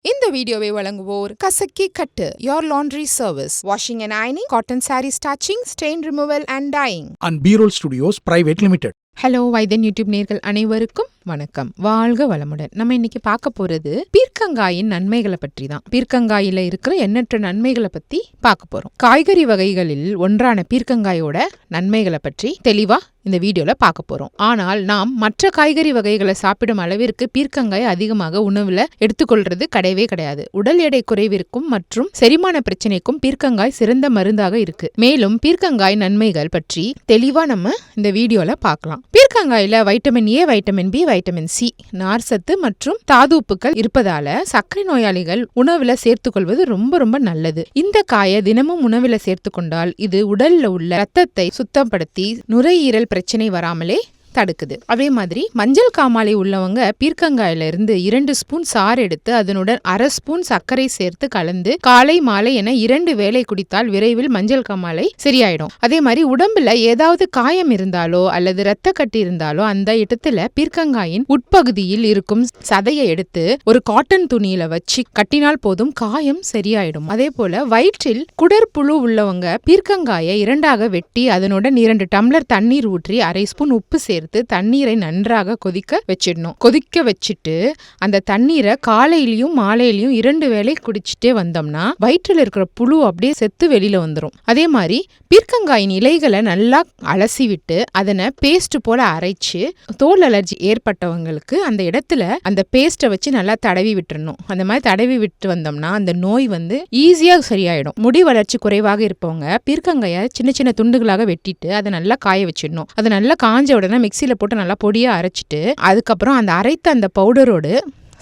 இந்த வீடியோவை வழங்குவோர் கசக்கி கட்டு your laundry service washing and ironing cotton saree starching stain removal and dyeing and B-Roll Studios Private Limited. Hello வைதன் YouTube நேர்கள் அனைவருக்கும் வணக்கம். வாழ்க வளமுடன். நம்ம இன்னைக்கு பார்க்க போறது பீர்க்கங்காயின் நன்மைகளை பற்றி தான். பீர்க்கங்காயில இருக்கிற எண்ணற்ற நன்மைகளை பத்தி பார்க்க போறோம். காய்கறி வகைகளில் ஒன்றான பீர்க்கங்காயோட நன்மைகளை பற்றி தெளிவா இந்த வீடியோல பார்க்க போறோம். ஆனால் நாம் மற்ற காய்கறி வகைகளை சாப்பிடும் அளவிற்கு பீர்க்கங்காய் அதிகமாக உணவுல எடுத்துக்கொள்றது கிடையவே கிடையாது. உடல் எடை குறைவிற்கும் மற்றும் செரிமான பிரச்சனைக்கும் பீர்க்கங்காய் சிறந்த மருந்தாக இருக்கு. மேலும் பீர்க்கங்காய் நன்மைகள் பற்றி தெளிவா நம்ம இந்த வீடியோல பார்க்கலாம். பீர்க்கங்காயில vitamin A, vitamin B, vitamin C, நார்சத்து மற்றும் தாதுப்புக்கள் இருப்பதால சர்க்கரை நோயாளிகள் உணவுல சேர்த்துக்கொள்வது ரொம்ப ரொம்ப நல்லது. இந்த காயை தினமும் உணவுல சேர்த்துக்கொண்டால் இது உடல்ல உள்ள ரத்தத்தை சுத்தப்படுத்தி நுரையீரல் பிரச்சனை வராமலே தடுக்குது. அதே மாதிரி மஞ்சள் காமாலை உள்ளவங்க பீர்க்கங்காயில இருந்து 2 ஸ்பூன் சாறு எடுத்து அதனுடன் 1/2 ஸ்பூன் சர்க்கரை சேர்த்து கலந்து காலை மாலை என 2 வேளை குடித்தால் விரைவில் மஞ்சள் காமாலை சரியாயிடும். அதே மாதிரி உடம்புல ஏதாவது காயம் இருந்தாலோ அல்லது ரத்த கட்டி இருந்தாலோ அந்த இடத்துல பீர்க்கங்காயின் உட்பகுதியில் இருக்கும் சதையை எடுத்து ஒரு காட்டன் துணியில வச்சு கட்டினால் போதும், காயம் சரியாயிடும். அதே போல வயிற்றில் குடற்புழு உள்ளவங்க பீர்க்கங்காயை 2ஆக வெட்டி அதனுடன் 2 டம்ளர் தண்ணீர் ஊற்றி 1/2 ஸ்பூன் உப்பு சேர்த்து தண்ணீரை நன்றாக கொதிக்க வச்சிடணும். கொதிக்க வச்சுட்டு அந்த தண்ணீரை காலையிலயும் மாலையிலயும் 2 வேளை குடிச்சிட்டே வந்தோம்னா வயிற்றுல இருக்கிற புழு அப்படியே செத்து வெளியில வந்துடும். அதே மாதிரி பீர்க்கங்காயின் இலைகளை நல்லா அலசி விட்டு அதனை பேஸ்ட் போல அரைச்சு தோல் அலர்ஜி ஏற்பட்டவங்களுக்கு அந்த இடத்துல அந்த பேஸ்ட்டை வச்சு நல்லா தடவி விட்டுறணும். அந்த மாதிரி தடவி விட்டு வந்தோம்னா அந்த நோய் ஈஸியா சரியாயிடும். முடி வளர்ச்சி குறைவாக இருப்பவங்க பீர்க்கங்காயை சின்ன சின்ன துண்டுகளாக வெட்டிட்டு அதை நல்லா காய வச்சிடணும். அதை நல்லா காஞ்ச உடனே மிக்சியில போட்டு நல்லா பொடியா அரைச்சிட்டு அதுக்கப்புறம் அந்த அரைத்த அந்த பவுடரோடு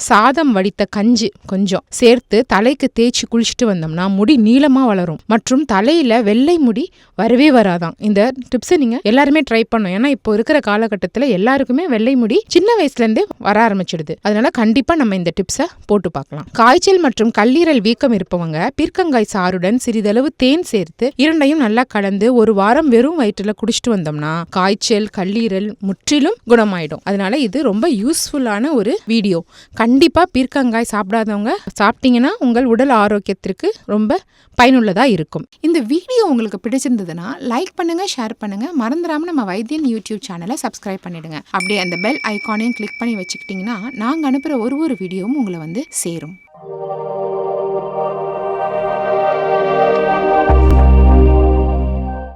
சாதம் வடித்த கஞ்சி கொஞ்சம் சேர்த்து தலைக்கு தேய்ச்சி குளிச்சுட்டு வந்தோம்னா முடி நீளமா வளரும் மற்றும் தலையில வெள்ளை முடி வரவே வராதான். இந்த டிப்ஸை நீங்க எல்லாருமே ட்ரை பண்ணணும். ஏன்னா இப்போ இருக்கிற காலகட்டத்தில் எல்லாருக்குமே வெள்ளை முடி சின்ன வயசுல இருந்தே வர ஆரம்பிச்சிடுது. அதனால கண்டிப்பா நம்ம இந்த டிப்ஸை போட்டு பார்க்கலாம். காய்ச்சல் மற்றும் கல்லீரல் வீக்கம் இருப்பவங்க பீர்க்கங்காய் சாறுடன் சிறிதளவு தேன் சேர்த்து இரண்டையும் நல்லா கலந்து ஒரு வாரம் வெறும் வயிற்றுல குடிச்சிட்டு வந்தோம்னா காய்ச்சல் கல்லீரல் முற்றிலும் குணமாயிடும். அதனால இது ரொம்ப யூஸ்ஃபுல்லான ஒரு வீடியோ. கண்டிப்பா பீர்க்கங்காய் சாப்பிடாதவங்க சாப்பிட்டீங்கன்னா உங்கள் உடல் ஆரோக்கியத்திற்கு ரொம்ப பயனுள்ளதா இருக்கும். இந்த வீடியோ உங்களுக்கு பிடிச்சிருந்ததுன்னா லைக் பண்ணுங்க, ஷேர் பண்ணுங்க, மறந்துடாம நம்ம வைத்தியன் யூடியூப் சேனலை சப்ஸ்கிரைப் பண்ணிடுங்க. அப்படியே அந்த பெல் ஐகானையும் கிளிக் பண்ணி வச்சுக்கிட்டீங்கன்னா நாங்க அனுப்புற ஒரு வீடியோவும் உங்களை சேரும்.